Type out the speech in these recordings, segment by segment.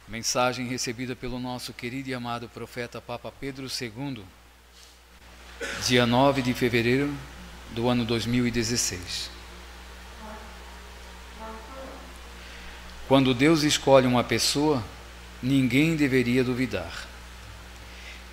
Mensagem recebida pelo nosso querido e amado profeta Papa Pedro II, dia 9 de fevereiro do ano 2016. Quando Deus escolhe uma pessoa, ninguém deveria duvidar.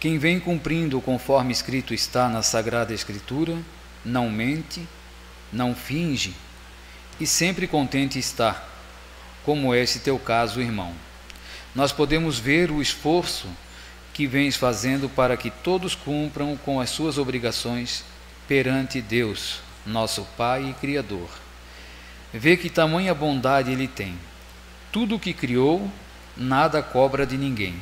Quem vem cumprindo conforme escrito está na Sagrada Escritura, não mente, não finge, e sempre contente está, como é esse teu caso, irmão. Nós podemos ver o esforço que vens fazendo para que todos cumpram com as suas obrigações perante Deus, nosso Pai e Criador. Vê que tamanha bondade Ele tem. Tudo o que criou, nada cobra de ninguém,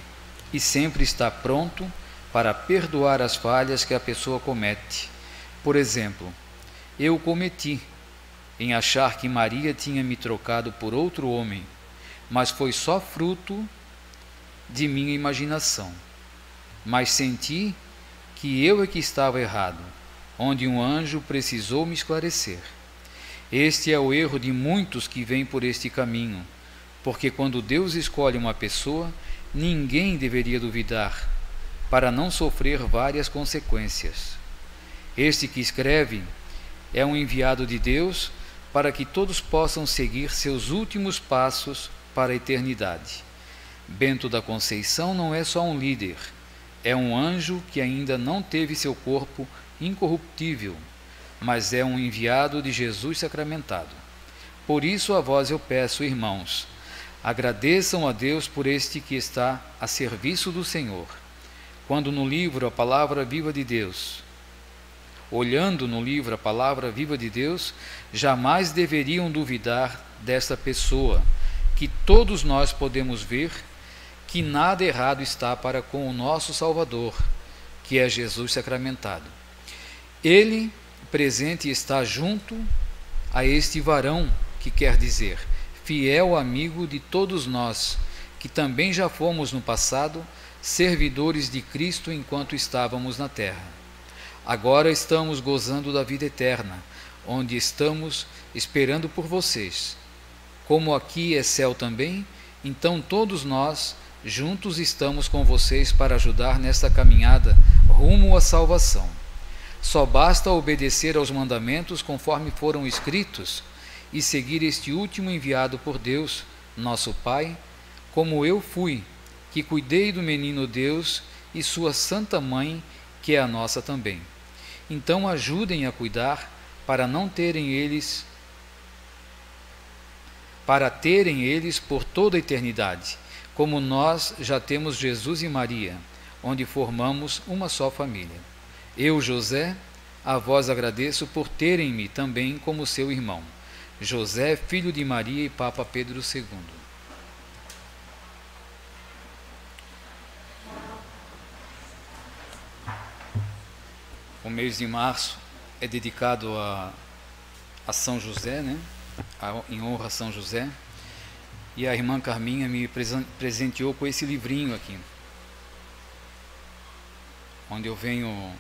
e sempre está pronto para perdoar as falhas que a pessoa comete. Por exemplo, eu cometi em achar que Maria tinha me trocado por outro homem, mas foi só fruto de minha imaginação. Mas senti que eu é que estava errado, onde um anjo precisou me esclarecer. Este é o erro de muitos que vêm por este caminho, porque quando Deus escolhe uma pessoa, ninguém deveria duvidar, para não sofrer várias consequências. Este que escreve é um enviado de Deus para que todos possam seguir seus últimos passos para a eternidade. Bento da Conceição não é só um líder, é um anjo que ainda não teve seu corpo incorruptível, mas é um enviado de Jesus sacramentado. Por isso a vós eu peço, irmãos, agradeçam a Deus por este que está a serviço do Senhor. Quando no livro a palavra viva de Deus, olhando no livro a palavra viva de Deus, jamais deveriam duvidar desta pessoa, que todos nós podemos ver que nada errado está para com o nosso Salvador, que é Jesus sacramentado. Ele presente está junto a este varão, que quer dizer, fiel amigo de todos nós, que também já fomos no passado servidores de Cristo enquanto estávamos na terra. Agora estamos gozando da vida eterna, onde estamos esperando por vocês. Como aqui é céu também, então todos nós juntos estamos com vocês para ajudar nesta caminhada rumo à salvação. Só basta obedecer aos mandamentos conforme foram escritos e seguir este último enviado por Deus, nosso Pai, como eu fui, que cuidei do menino Deus e sua santa mãe, que é a nossa também. Então ajudem a cuidar para terem eles por toda a eternidade, como nós já temos Jesus e Maria, onde formamos uma só família. Eu, José, a vós agradeço por terem-me também como seu irmão. José, filho de Maria e Papa Pedro II. O mês de março é dedicado a São José, né? Em honra a São José. E a irmã Carminha me presenteou com esse livrinho aqui, onde eu venho,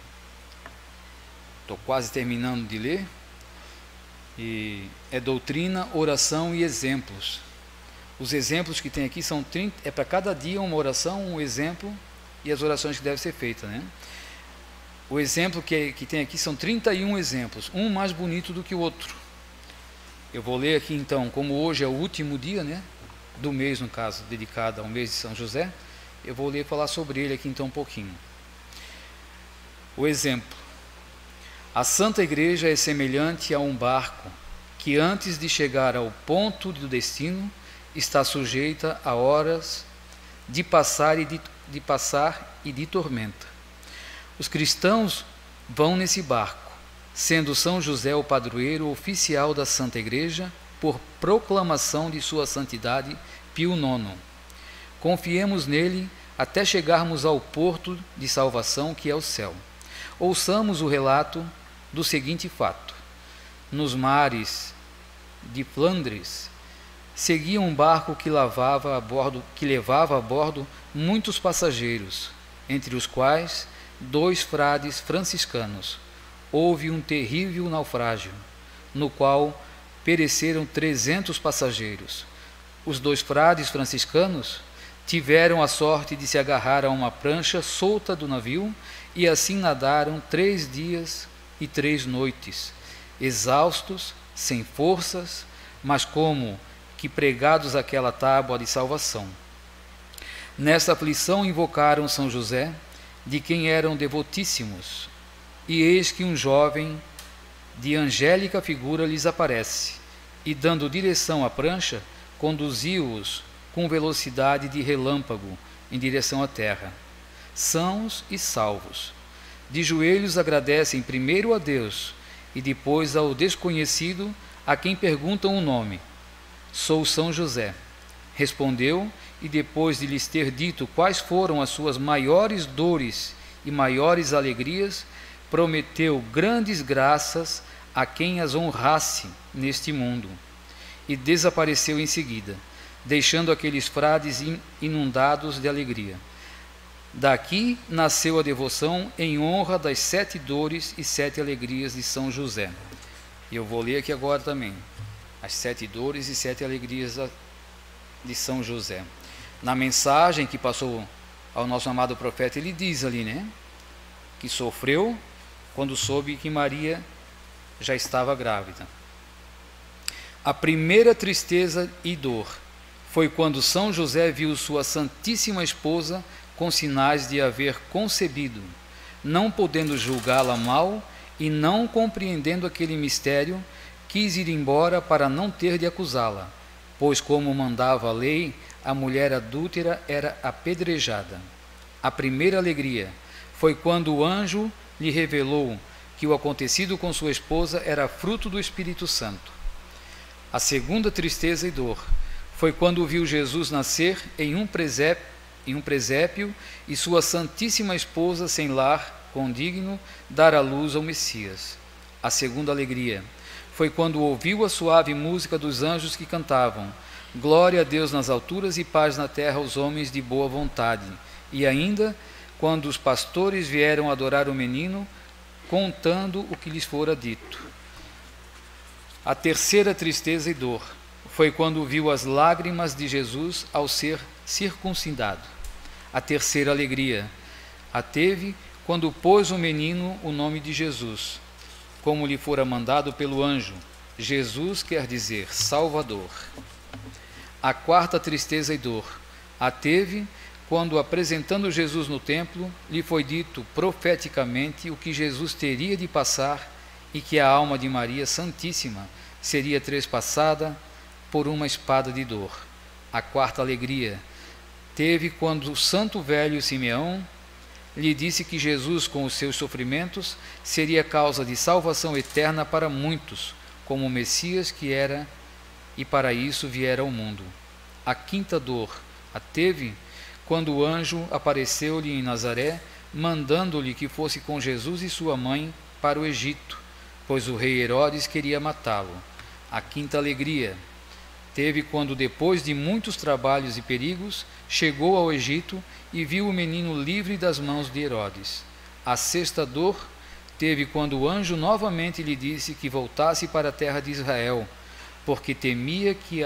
estou quase terminando de ler, e é Doutrina, Oração e Exemplos. Os exemplos que tem aqui são 30, é para cada dia uma oração, um exemplo e as orações que devem ser feitas, né? O exemplo que tem aqui são 31 exemplos, um mais bonito do que o outro. Eu vou ler aqui então, como hoje é o último dia, né, do mês, no caso, dedicado ao mês de São José, eu vou ler e falar sobre ele aqui então um pouquinho. O exemplo. A Santa Igreja é semelhante a um barco que antes de chegar ao ponto do destino está sujeita a horas de passar e de tormenta. Os cristãos vão nesse barco, sendo São José o padroeiro oficial da Santa Igreja por proclamação de sua santidade Pio IX. Confiemos nele até chegarmos ao porto de salvação que é o céu. Ouçamos o relato do seguinte fato. Nos mares de Flandres, seguia um barco que levava a bordo muitos passageiros, entre os quais 2 frades franciscanos. Houve um terrível naufrágio, no qual pereceram 300 passageiros. Os 2 frades franciscanos tiveram a sorte de se agarrar a uma prancha solta do navio, e assim nadaram 3 dias e 3 noites, exaustos, sem forças, mas como que pregados àquela tábua de salvação. Nesta aflição invocaram São José, de quem eram devotíssimos, e eis que um jovem de angélica figura lhes aparece, e dando direção à prancha, conduziu-os com velocidade de relâmpago em direção à terra, sãos e salvos. De joelhos agradecem primeiro a Deus e depois ao desconhecido, a quem perguntam o nome. Sou São José. Respondeu, e depois de lhes ter dito quais foram as suas maiores dores e maiores alegrias, prometeu grandes graças a quem as honrasse neste mundo, e desapareceu em seguida, deixando aqueles frades inundados de alegria. Daqui nasceu a devoção em honra das 7 dores e 7 alegrias de São José. E eu vou ler aqui agora também, as 7 dores e 7 alegrias de São José. Na mensagem que passou ao nosso amado profeta, ele diz ali, que sofreu quando soube que Maria já estava grávida. A primeira tristeza e dor foi quando São José viu sua Santíssima Esposa com sinais de haver concebido, não podendo julgá-la mal e não compreendendo aquele mistério, quis ir embora para não ter de acusá-la, pois, como mandava a lei, a mulher adúltera era apedrejada. A primeira alegria foi quando o anjo lhe revelou que o acontecido com sua esposa era fruto do Espírito Santo. A segunda tristeza e dor foi quando viu Jesus nascer em um presépio e sua Santíssima Esposa sem lar condigno dar à luz ao Messias. A segunda alegria foi quando ouviu a suave música dos anjos que cantavam: glória a Deus nas alturas e paz na terra aos homens de boa vontade. E ainda quando os pastores vieram adorar o menino, contando o que lhes fora dito. A terceira tristeza e dor foi quando viu as lágrimas de Jesus ao ser circuncidado. A terceira alegria a teve quando pôs o menino o nome de Jesus, como lhe fora mandado pelo anjo. Jesus quer dizer Salvador. A quarta tristeza e dor a teve quando, apresentando Jesus no templo, lhe foi dito profeticamente o que Jesus teria de passar e que a alma de Maria Santíssima seria trespassada por uma espada de dor. A quarta alegria teve quando o santo velho Simeão lhe disse que Jesus, com os seus sofrimentos, seria causa de salvação eterna para muitos, como o Messias que era e para isso viera ao mundo. A quinta dor a teve quando o anjo apareceu-lhe em Nazaré, mandando-lhe que fosse com Jesus e sua mãe para o Egito, pois o rei Herodes queria matá-lo. A quinta alegria teve quando, depois de muitos trabalhos e perigos, chegou ao Egito e viu o menino livre das mãos de Herodes. A sexta dor teve quando o anjo novamente lhe disse que voltasse para a terra de Israel, porque temia que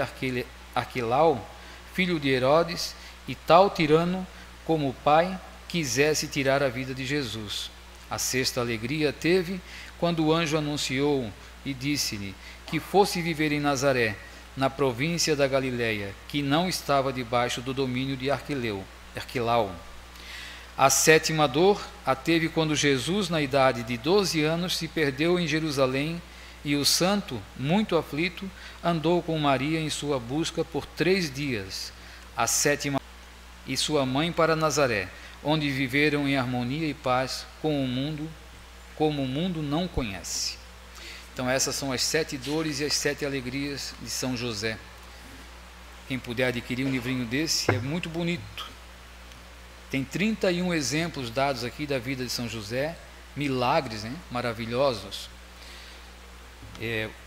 Arquelau, filho de Herodes, e tal tirano como o pai, quisesse tirar a vida de Jesus. A sexta alegria teve quando o anjo anunciou e disse-lhe que fosse viver em Nazaré, na província da Galileia, que não estava debaixo do domínio de Arquelau. A sétima dor a teve quando Jesus, na idade de 12 anos, se perdeu em Jerusalém, e o santo, muito aflito, andou com Maria em sua busca por 3 dias. A sétima e sua mãe para Nazaré, onde viveram em harmonia e paz com o mundo, como o mundo não conhece. Então essas são as 7 dores e as 7 alegrias de São José. Quem puder adquirir um livrinho desse, é muito bonito. Tem 31 exemplos dados aqui da vida de São José, milagres, maravilhosos.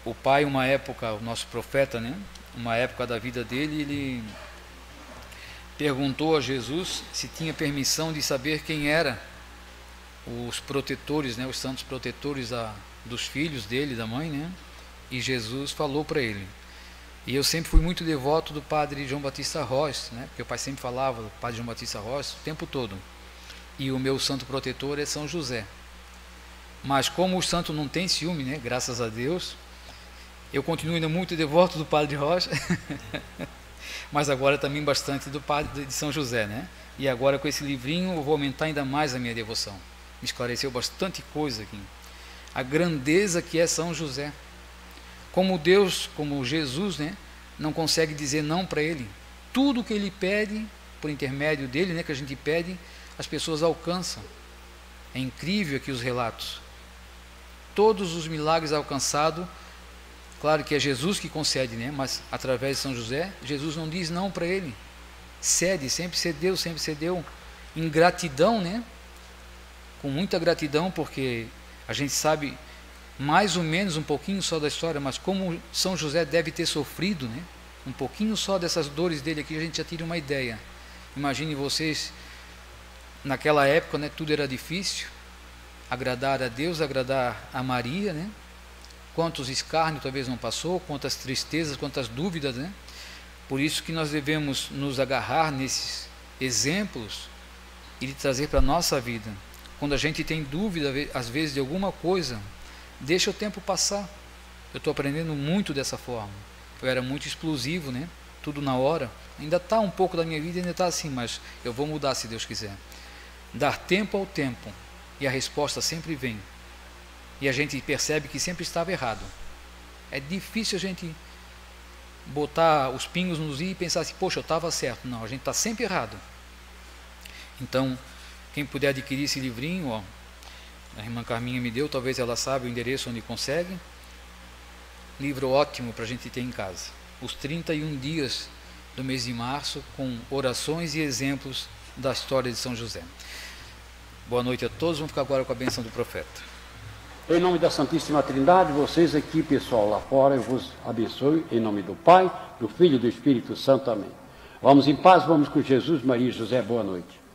O pai, uma época, o nosso profeta, uma época da vida dele, ele perguntou a Jesus se tinha permissão de saber quem eram os protetores, os santos protetores dos filhos dele, da mãe, e Jesus falou para ele: E eu sempre fui muito devoto do padre João Batista Ross, né? Porque o pai sempre falava do padre João Batista Ross o tempo todo. E o meu santo protetor é São José. Mas como o santo não tem ciúme, né? Graças a Deus, eu continuo ainda muito devoto do padre Ross, mas agora também bastante do padre de São José, né? E agora com esse livrinho eu vou aumentar ainda mais a minha devoção. Me esclareceu bastante coisa aqui. A grandeza que é São José. Como Deus, como Jesus, né, não consegue dizer não para ele. Tudo que ele pede, por intermédio dele, né, que a gente pede, as pessoas alcançam. É incrível aqui os relatos. Todos os milagres alcançados, claro que é Jesus que concede, né, mas através de São José, Jesus não diz não para ele. Cede, sempre cedeu, em gratidão, né, com muita gratidão, porque a gente sabe mais ou menos um pouquinho só da história, mas como São José deve ter sofrido, né? Um pouquinho só dessas dores dele aqui, a gente já tira uma ideia. Imagine vocês, naquela época, né, tudo era difícil, agradar a Deus, agradar a Maria, né? Quantos escárnios talvez não passou, quantas tristezas, quantas dúvidas, né? Por isso que nós devemos nos agarrar nesses exemplos e trazer para a nossa vida. Quando a gente tem dúvida, às vezes, de alguma coisa, deixa o tempo passar. Eu estou aprendendo muito dessa forma. Eu era muito explosivo, né? Tudo na hora. Ainda está um pouco da minha vida, ainda está assim, mas eu vou mudar se Deus quiser. Dar tempo ao tempo, e a resposta sempre vem. E a gente percebe que sempre estava errado. É difícil a gente botar os pingos nos i e pensar assim, poxa, eu estava certo. Não, a gente está sempre errado. Então, quem puder adquirir esse livrinho, ó, a irmã Carminha me deu, talvez ela saiba o endereço onde consegue. Livro ótimo para a gente ter em casa. Os 31 dias do mês de março, com orações e exemplos da história de São José. Boa noite a todos, vamos ficar agora com a bênção do profeta. Em nome da Santíssima Trindade, vocês aqui, pessoal lá fora, eu vos abençoe, em nome do Pai, do Filho e do Espírito Santo. Amém. Vamos em paz, vamos com Jesus, Maria e José, boa noite.